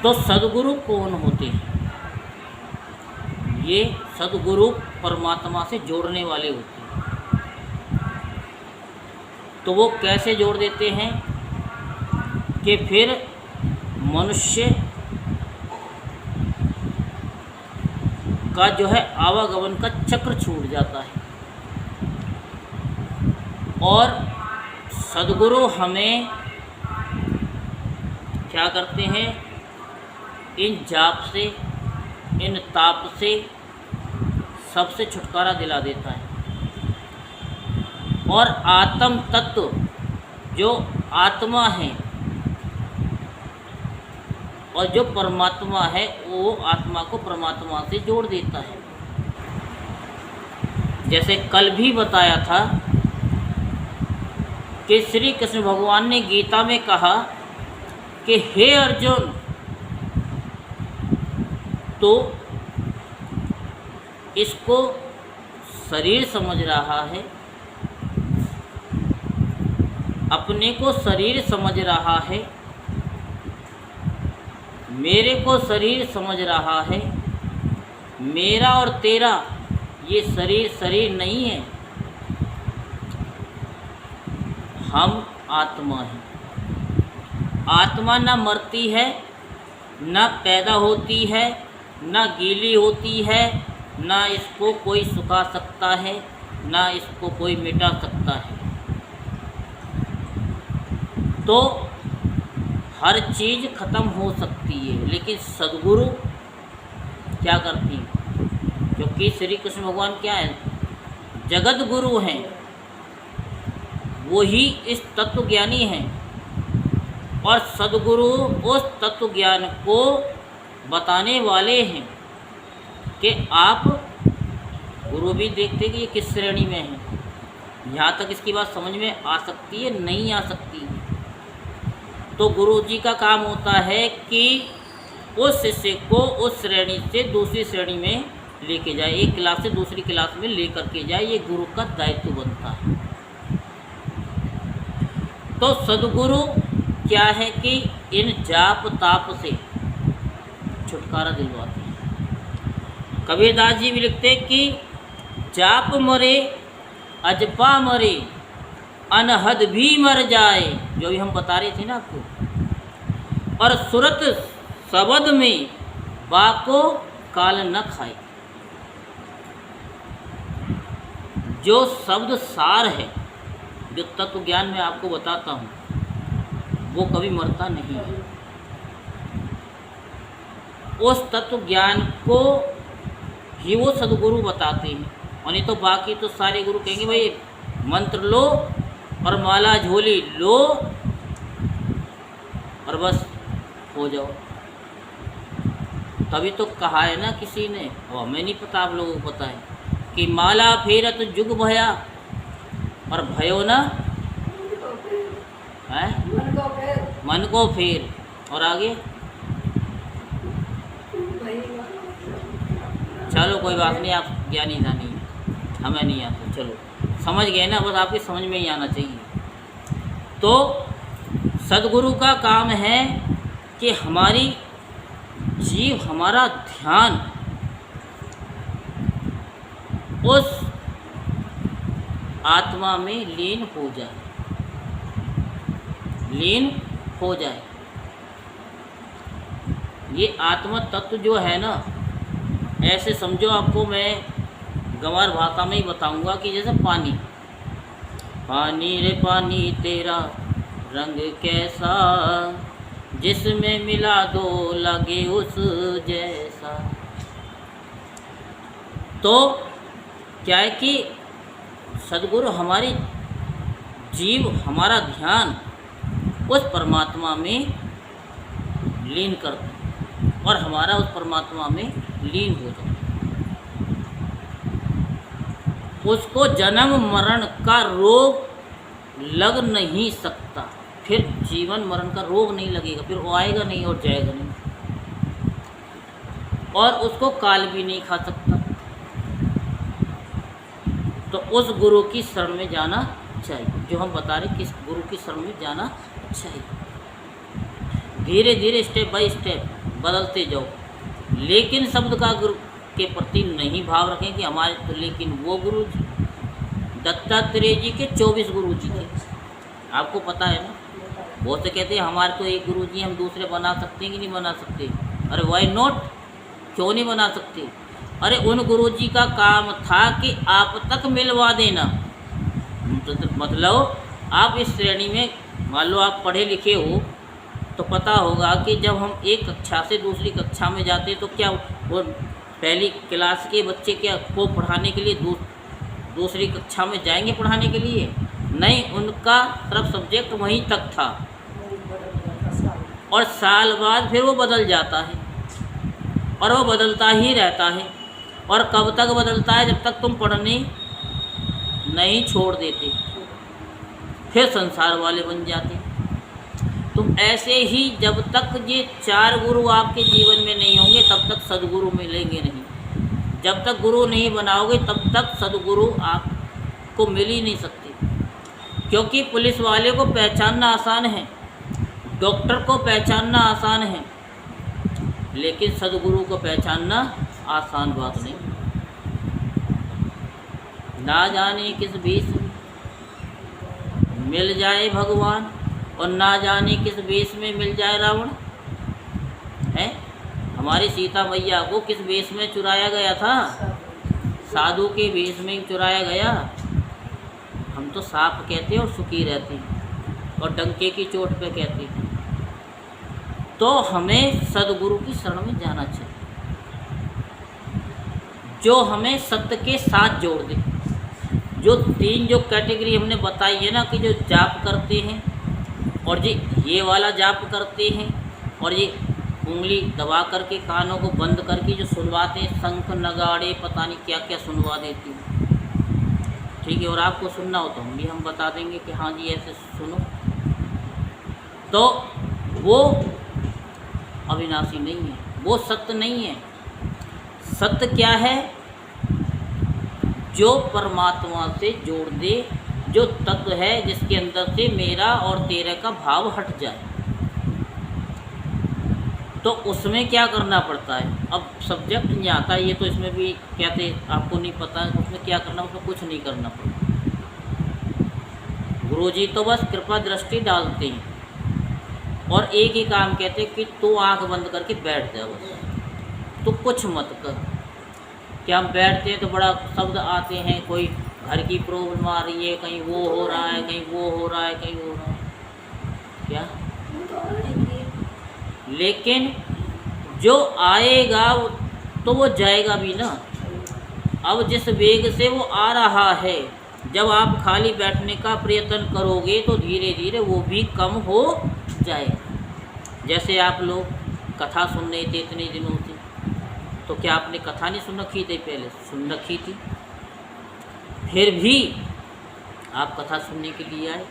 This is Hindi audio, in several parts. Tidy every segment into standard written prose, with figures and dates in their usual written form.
तो सद्गुरु कौन होते हैं? ये सद्गुरु परमात्मा से जोड़ने वाले होते हैं। तो वो कैसे जोड़ देते हैं कि फिर मनुष्य का जो है आवागमन का चक्र छूट जाता है और सद्गुरु हमें क्या करते हैं, इन जाप से, इन ताप से सबसे छुटकारा दिला देता है। और आत्म तत्व जो आत्मा है और जो परमात्मा है वो आत्मा को परमात्मा से जोड़ देता है। जैसे कल भी बताया था कि श्री कृष्ण भगवान ने गीता में कहा कि हे अर्जुन, तो इसको शरीर समझ रहा है, अपने को शरीर समझ रहा है, मेरे को शरीर समझ रहा है। मेरा और तेरा ये शरीर नहीं है, हम आत्मा हैं। आत्मा न मरती है, न पैदा होती है, न गीली होती है, न इसको कोई सुखा सकता है, न इसको कोई मिटा सकता है। तो हर चीज़ ख़त्म हो सकती है, लेकिन सद्गुरु क्या करती है? क्योंकि श्री कृष्ण भगवान क्या है, जगत गुरु हैं, वो ही इस तत्व ज्ञानी हैं। और सद्गुरु उस तत्व ज्ञान को बताने वाले हैं कि आप गुरु भी देखते कि ये किस श्रेणी में है, यहाँ तक इसकी बात समझ में आ सकती है, नहीं आ सकती है। तो गुरु जी का काम होता है कि उस शिष्य को उस श्रेणी से दूसरी श्रेणी में लेके जाए, एक क्लास से दूसरी क्लास में लेकर के जाए, ये गुरु का दायित्व बनता है। तो सद्गुरु क्या है कि इन जाप ताप से छुटकारा दिलवाते हैं। कबीरदास जी भी लिखते कि जाप मरे अजपा मरे अनहद भी मर जाए, जो भी हम बता रहे थे ना आपको। और सुरत शब्द में बाको काल न खाए, जो शब्द सार है, जो तत्व ज्ञान में आपको बताता हूँ, वो कभी मरता नहीं है। उस तत्व ज्ञान को ही वो सद्गुरु बताते हैं। और नहीं तो बाकी तो सारे गुरु कहेंगे भाई मंत्र लो और माला झोली लो और बस हो जाओ। तभी तो कहा है ना किसी ने, और हमें नहीं पता, आप लोगों को पता है कि माला फेरत जुग भया और भयो ना है मन को फेर। और आगे चलो कोई बात नहीं, आप ज्ञानी जानी, हमें नहीं आता, चलो समझ गए ना, बस आपकी समझ में ही आना चाहिए। तो सद्गुरु का काम है कि हमारी जीव, हमारा ध्यान उस आत्मा में लीन हो जाए, लीन हो जाए। ये आत्मा तत्व जो है ना, ऐसे समझो, आपको मैं गंवार भाषा में ही बताऊंगा कि जैसे पानी, पानी रे पानी तेरा रंग कैसा, जिसमें मिला दो लगे उस जैसा। तो क्या है कि सद्गुरु हमारी जीव, हमारा ध्यान उस परमात्मा में लीन करते हैं और हमारा उस परमात्मा में लीन हो जाता है। उसको जन्म मरण का रोग लग नहीं सकता, फिर जीवन मरण का रोग नहीं लगेगा, फिर वो आएगा नहीं और जाएगा नहीं, और उसको काल भी नहीं खा सकता। तो उस गुरु की शरण में जाना चाहिए, जो हम बता रहे किस गुरु की शरण में जाना चाहिए। धीरे धीरे स्टेप बाय स्टेप बदलते जाओ, लेकिन शब्द का गुरु के प्रति नहीं भाव रखें कि हमारे तो, लेकिन वो गुरु जी दत्तात्रेय जी के 24 गुरु जी थे, आपको पता है ना। वो तो कहते हैं हमारे तो एक गुरु जी, हम दूसरे बना सकते हैं कि नहीं बना सकते? अरे वाई नॉट, क्यों नहीं बना सकते? अरे उन गुरु जी का काम था कि आप तक मिलवा देना। मतलब आप इस श्रेणी में, मान लो आप पढ़े लिखे हो तो पता होगा कि जब हम एक कक्षा से दूसरी कक्षा में जाते तो क्या वो पहली क्लास के बच्चे क्या को पढ़ाने के लिए दूसरी कक्षा में जाएंगे पढ़ाने के लिए? नहीं, उनका सिर्फ सब्जेक्ट वहीं तक था और साल बाद फिर वो बदल जाता है और वो बदलता ही रहता है। और कब तक बदलता है? जब तक तुम पढ़ने नहीं छोड़ देते, फिर संसार वाले बन जाते। तुम ऐसे ही जब तक ये 4 गुरु आपके जीवन में नहीं होंगे तब तक सदगुरु मिलेंगे नहीं। जब तक गुरु नहीं बनाओगे तब तक सदगुरु आपको मिल ही नहीं सकते। क्योंकि पुलिस वाले को पहचानना आसान है, डॉक्टर को पहचानना आसान है, लेकिन सदगुरु को पहचानना आसान बात नहीं। ना जाने किस वेश में मिल जाए भगवान और ना जाने किस वेश में मिल जाए रावण है। हमारी सीता मैया को किस वेश में चुराया गया था? साधु के वेश में चुराया गया। हम तो साफ कहते और सुखी रहते और डंके की चोट पे कहते। तो हमें सदगुरु की शरण में जाना चाहिए जो हमें सत्य के साथ जोड़ दे। जो 3 जो कैटेगरी हमने बताई है ना, कि जो जाप करते हैं और ये वाला जाप करते हैं और ये उंगली दबा करके कानों को बंद करके जो सुनवाते हैं, शंख नगाड़े पता नहीं क्या क्या सुनवा देती हैं, ठीक है। और आपको सुनना हो तो हम बता देंगे कि हाँ जी ऐसे सुनो। तो वो अविनाशी नहीं है, वो सत्य नहीं है। सत्य क्या है? जो परमात्मा से जोड़ दे, जो तत्व है जिसके अंदर से मेरा और तेरे का भाव हट जाए। तो उसमें क्या करना पड़ता है? अब सब्जेक्ट नहीं आता ये तो इसमें भी कहते आपको नहीं पता उसमें क्या करना, उसमें कुछ नहीं करना पड़ता। गुरुजी तो बस कृपा दृष्टि डालते हैं और एक ही काम कहते हैं कि तू आंख बंद करके बैठ जा, बस तू कुछ मत कर। क्या हम बैठते हैं तो बड़ा शब्द आते हैं, कोई घर की प्रॉब्लम आ रही है, कहीं वो हो रहा है, कहीं वो हो रहा है, कहीं वो हो रहा है, क्या? लेकिन जो आएगा तो वो जाएगा भी ना। अब जिस वेग से वो आ रहा है, जब आप खाली बैठने का प्रयत्न करोगे तो धीरे धीरे वो भी कम हो जाएगा। जैसे आप लोग कथा सुन रहे थे इतने दिनों से, तो क्या आपने कथा नहीं सुन रखी थी? पहले सुन रखी थी, फिर भी आप कथा सुनने के लिए आए।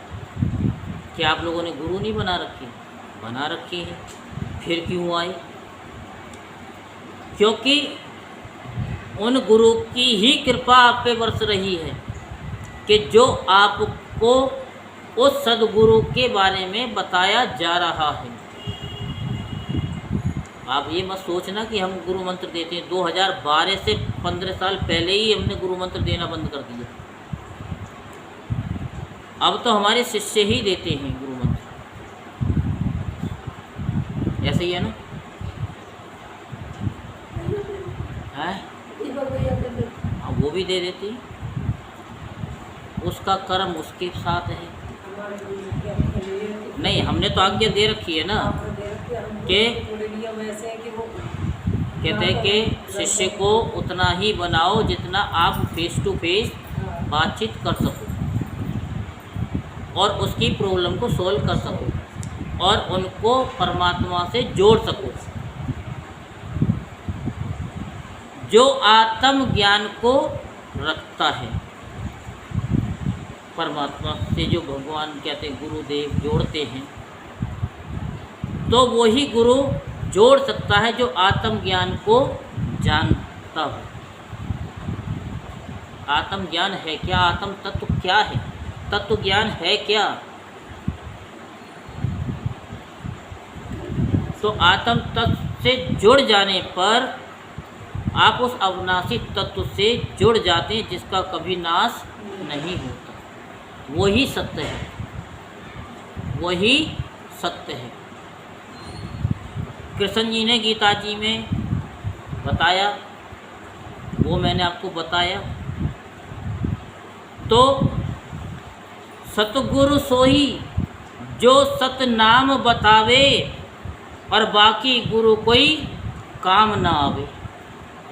क्या आप लोगों ने गुरु नहीं बना रखे? बना रखे हैं। फिर क्यों आए? क्योंकि उन गुरु की ही कृपा आप पे बरस रही है कि जो आपको उस सदगुरु के बारे में बताया जा रहा है। आप ये मत सोचना कि हम गुरु मंत्र देते हैं। 2012 से 15 साल पहले ही हमने गुरु मंत्र देना बंद कर दिया। अब तो हमारे शिष्य ही देते हैं गुरु मंत्र, ऐसे ही है ना? है? हाँ, वो भी दे देती है, उसका कर्म उसके साथ है। नहीं, हमने तो आज्ञा दे रखी है ना कि कहते हैं कि शिष्य को उतना ही बनाओ जितना आप फेस टू फेस बातचीत कर सको और उसकी प्रॉब्लम को सॉल्व कर सको और उनको परमात्मा से जोड़ सको। जो आत्म ज्ञान को रखता है परमात्मा से, जो भगवान कहते हैं गुरुदेव जोड़ते हैं, तो वही गुरु जोड़ सकता है जो आत्म ज्ञान को जानता हो। आत्म ज्ञान है क्या? आत्म तत्व क्या है? तत्व ज्ञान है क्या? तो आत्म तत्व से जुड़ जाने पर आप उस अविनाशी तत्व से जुड़ जाते हैं जिसका कभी नाश नहीं होता। वही सत्य है, वही सत्य है। कृष्ण जी ने गीता जी में बताया, वो मैंने आपको बताया। तो सतगुरु सोही जो सत नाम बतावे और बाकी गुरु कोई काम ना आवे।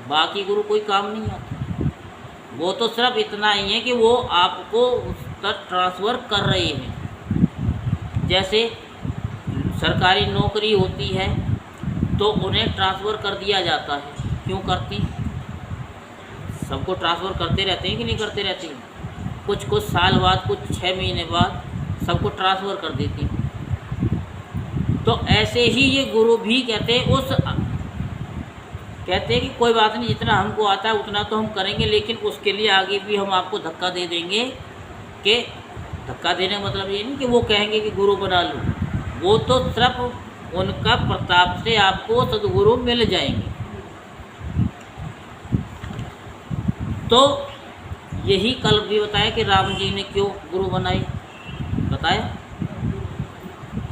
बाकी गुरु कोई काम नहीं आता, वो तो सिर्फ इतना ही है कि वो आपको उस तक ट्रांसफ़र कर रहे हैं। जैसे सरकारी नौकरी होती है तो उन्हें ट्रांसफ़र कर दिया जाता है। क्यों करती? सबको ट्रांसफ़र करते रहते हैं कि नहीं करते रहते हैं? कुछ साल बाद, कुछ 6 महीने बाद सबको ट्रांसफ़र कर देती। तो ऐसे ही ये गुरु भी कहते हैं कि कोई बात नहीं, जितना हमको आता है उतना तो हम करेंगे, लेकिन उसके लिए आगे भी हम आपको धक्का दे देंगे। कि धक्का देने का मतलब ये नहीं कि वो कहेंगे कि गुरु बना लो, वो तो सिर्फ उनका प्रताप से आपको सदगुरु मिल जाएंगे। तो यही कल भी बताया कि राम जी ने क्यों गुरु बनाए, बताया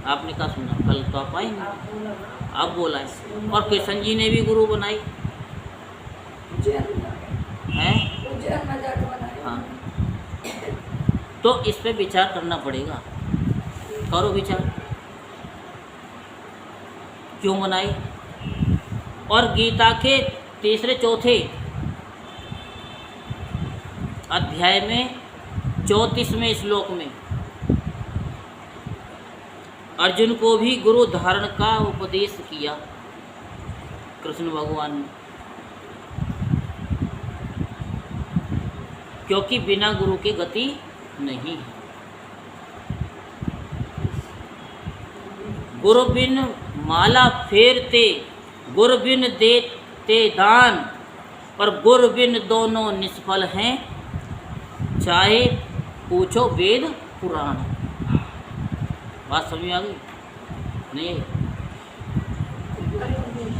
आपने कहा सुना, कल तो आप आए नहीं, अब बोला है। और कृष्ण जी ने भी गुरु बनाई हैं। हाँ, तो इस पे विचार करना पड़ेगा। करो विचार, क्यों बनाई। और गीता के तीसरे चौथे अध्याय में 34वें श्लोक में अर्जुन को भी गुरु धारण का उपदेश किया कृष्ण भगवान ने, क्योंकि बिना गुरु के गति नहीं है। गुरु बिन माला फेरते, गुरु बिन देते दान, पर गुरु बिन दोनों निष्फल हैं, चाहे पूछो वेद पुराण। बात समझ में आ गई? नहीं,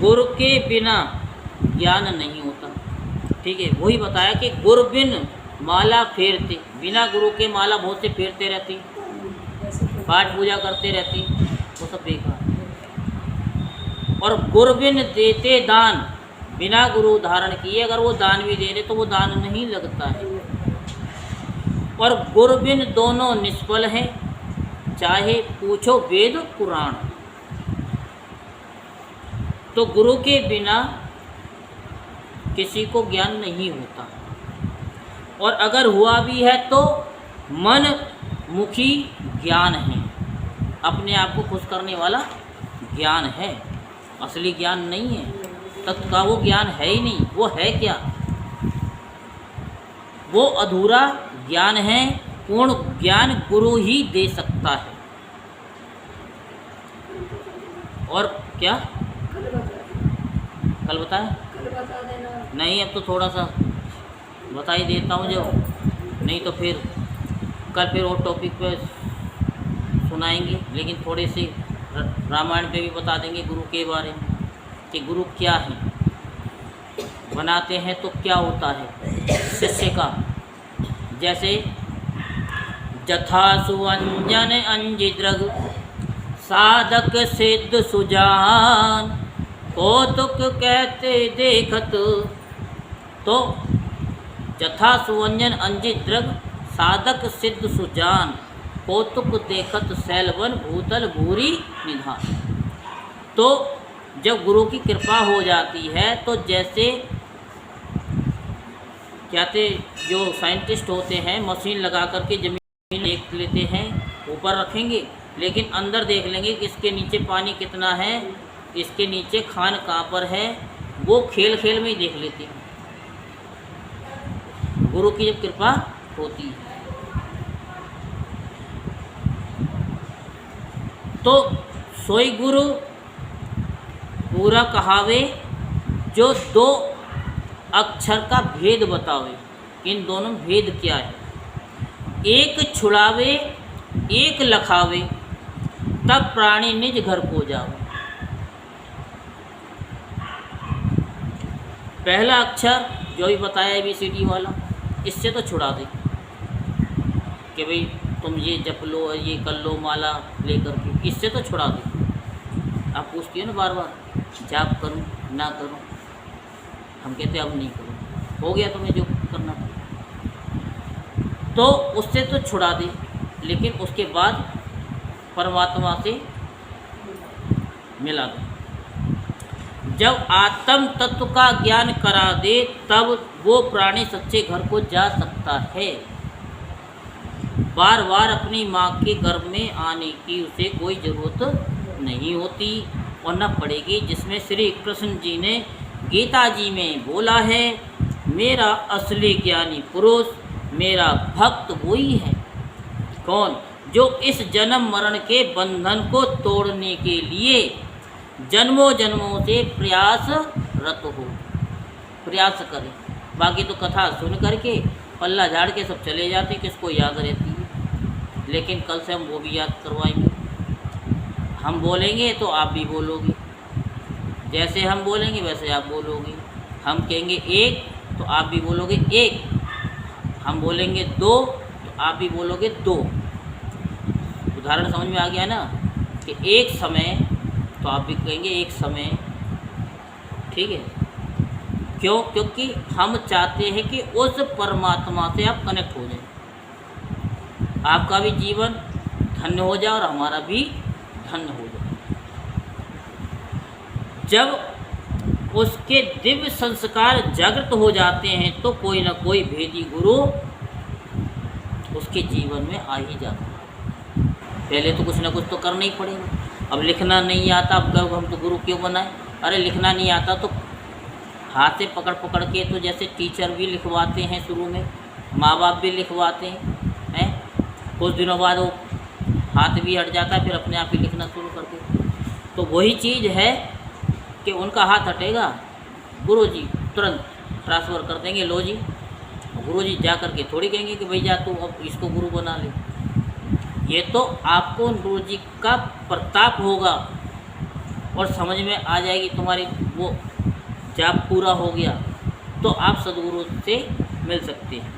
गुरु के बिना ज्ञान नहीं होता। ठीक है, वही बताया कि गुरु बिन माला फेरते, बिना गुरु के माला बहुत से फेरते रहती, पाठ पूजा करते रहती, वो सब बेकार। और गुरु बिन देते दान, बिना गुरु धारण किए अगर वो दान भी दे रहे तो वो दान नहीं लगता है। और गुरु बिन दोनों निष्फल हैं, चाहे पूछो वेद पुराण। तो गुरु के बिना किसी को ज्ञान नहीं होता, और अगर हुआ भी है तो मन मुखी ज्ञान है, अपने आप को खुश करने वाला ज्ञान है, असली ज्ञान नहीं है। तत्व का वो ज्ञान है ही नहीं। वो है क्या? वो अधूरा ज्ञान है। पूर्ण ज्ञान गुरु ही दे सकता है। और क्या कल बताया? नहीं, अब तो थोड़ा सा बता ही देता हूँ, जो नहीं तो फिर कल फिर और टॉपिक पे सुनाएंगे। लेकिन थोड़े से रामायण पे भी बता देंगे गुरु के बारे में कि गुरु क्या है, बनाते हैं तो क्या होता है शिष्य का। जैसे जथा सुअंजन अंजिद्रग, साधक सिद्ध सुजान, कौतुक कहते देखत। तो जथा सुअंजन अंजिद्रग, साधक सिद्ध सुजान, कौतुक देखत सैलवन भूतल भूरी निधान। तो जब गुरु की कृपा हो जाती है तो जैसे कहते जो साइंटिस्ट होते हैं मशीन लगा करके ज़मीन देख लेते हैं, ऊपर रखेंगे लेकिन अंदर देख लेंगे कि इसके नीचे पानी कितना है, इसके नीचे खान कहाँ पर है, वो खेल खेल में ही देख लेते हैं। गुरु की जब कृपा होती है तो सोई गुरु पूरा कहावे, जो दो अक्षर का भेद बतावे। इन दोनों भेद क्या है? एक छुड़ावे एक लखावे, तब प्राणी निज घर को जावे। पहला अक्षर जो भी बताया ABCD वाला, इससे तो छुड़ा दे कि भाई तुम ये जप लो, ये कर लो माला लेकर के, इससे तो छुड़ा दे। आप पूछती हो ना बार बार जाप करूं ना करूं, हम कहते अब नहीं करूं, हो गया तुम्हें जो करना था, तो उससे तो छुड़ा दे, लेकिन उसके बाद परमात्मा से मिला दे। जब आत्म तत्व का ज्ञान करा दे तब वो प्राणी सच्चे घर को जा सकता है। बार बार अपनी माँ के गर्भ में आने की उसे कोई ज़रूरत नहीं होती और न पड़ेगी, जिसमें श्री कृष्ण जी ने गीता जी में बोला है, मेरा असली ज्ञानी पुरुष मेरा भक्त वही है। कौन? जो इस जन्म मरण के बंधन को तोड़ने के लिए जन्मों जन्मों से प्रयासरत हो, प्रयास करे। बाकी तो कथा सुन करके पल्ला झाड़ के सब चले जाते, किसको याद रहती है। लेकिन कल से हम वो भी याद करवाएंगे। हम बोलेंगे तो आप भी बोलोगे, जैसे हम बोलेंगे वैसे आप बोलोगे। हम कहेंगे एक तो आप भी बोलोगे एक, हम बोलेंगे दो तो आप भी बोलोगे दो। उदाहरण समझ में आ गया ना कि एक समय तो आप भी कहेंगे एक समय, ठीक है। क्यों? क्योंकि हम चाहते हैं कि उस परमात्मा से आप कनेक्ट हो जाए, आपका भी जीवन धन्य हो जाए और हमारा भी धन्य हो जाए। जब उसके दिव्य संस्कार जागृत हो जाते हैं तो कोई ना कोई भेदी गुरु उसके जीवन में आ ही जाता है। पहले तो कुछ ना कुछ तो करना ही पड़ेगा। अब लिखना नहीं आता, अब कब हम तो गुरु क्यों बनाए? अरे लिखना नहीं आता तो हाथ से पकड़ पकड़ के, तो जैसे टीचर भी लिखवाते हैं शुरू में, माँ बाप भी लिखवाते हैं, कुछ दिनों बाद वो हाथ भी हट जाता है, फिर अपने आप ही लिखना शुरू कर देते। तो वही चीज़ है कि उनका हाथ हटेगा, गुरुजी तुरंत ट्रांसफ़र कर देंगे, लो जी। गुरुजी जा कर के थोड़ी कहेंगे कि भैया तू अब इसको गुरु बना ले। ये तो आपको गुरुजी का प्रताप होगा और समझ में आ जाएगी, तुम्हारी वो जाप पूरा हो गया तो आप सदगुरु से मिल सकते हैं।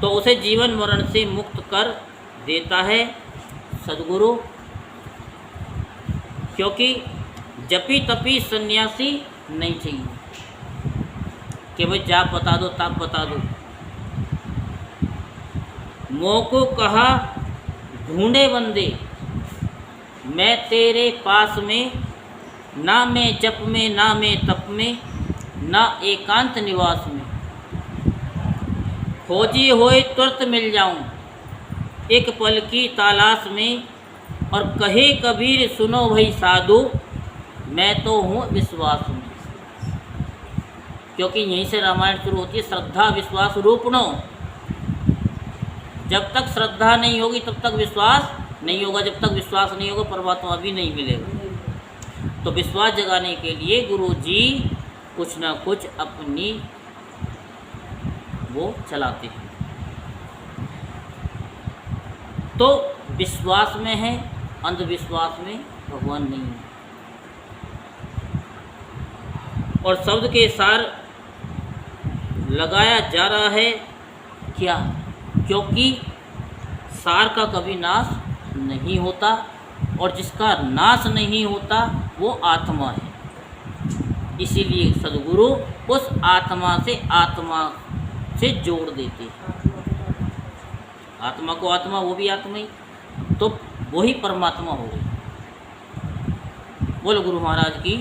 तो उसे जीवन मरण से मुक्त कर देता है सदगुरु, क्योंकि जपी तपी सन्यासी नहीं चाहिए कि भाई जाप बता दो ताप बता दो। मोह को कहा ढूंढे बंदे मैं तेरे पास में, ना मैं जप में ना मैं तप में ना एकांत निवास में, खोजी होए तुरंत मिल जाऊं एक पल की तलाश में। और कहे कबीर सुनो भाई साधु मैं तो हूँ विश्वास में। क्योंकि यहीं से रामायण शुरू होती है, श्रद्धा विश्वास रूपणो। जब तक श्रद्धा नहीं होगी तब तक विश्वास नहीं होगा, जब तक विश्वास नहीं होगा परमात्मा भी नहीं मिलेगा। तो विश्वास जगाने के लिए गुरु जी कुछ ना कुछ अपनी वो चलाते हैं। तो विश्वास में है, अंधविश्वास में भगवान नहीं है। और शब्द के सार लगाया जा रहा है क्या? क्योंकि सार का कभी नाश नहीं होता और जिसका नाश नहीं होता वो आत्मा है। इसीलिए सद्गुरु उस आत्मा से जोड़ देते हैं। आत्मा को आत्मा, वो भी आत्मा ही, तो वही परमात्मा हो गई। बोलो गुरु महाराज की।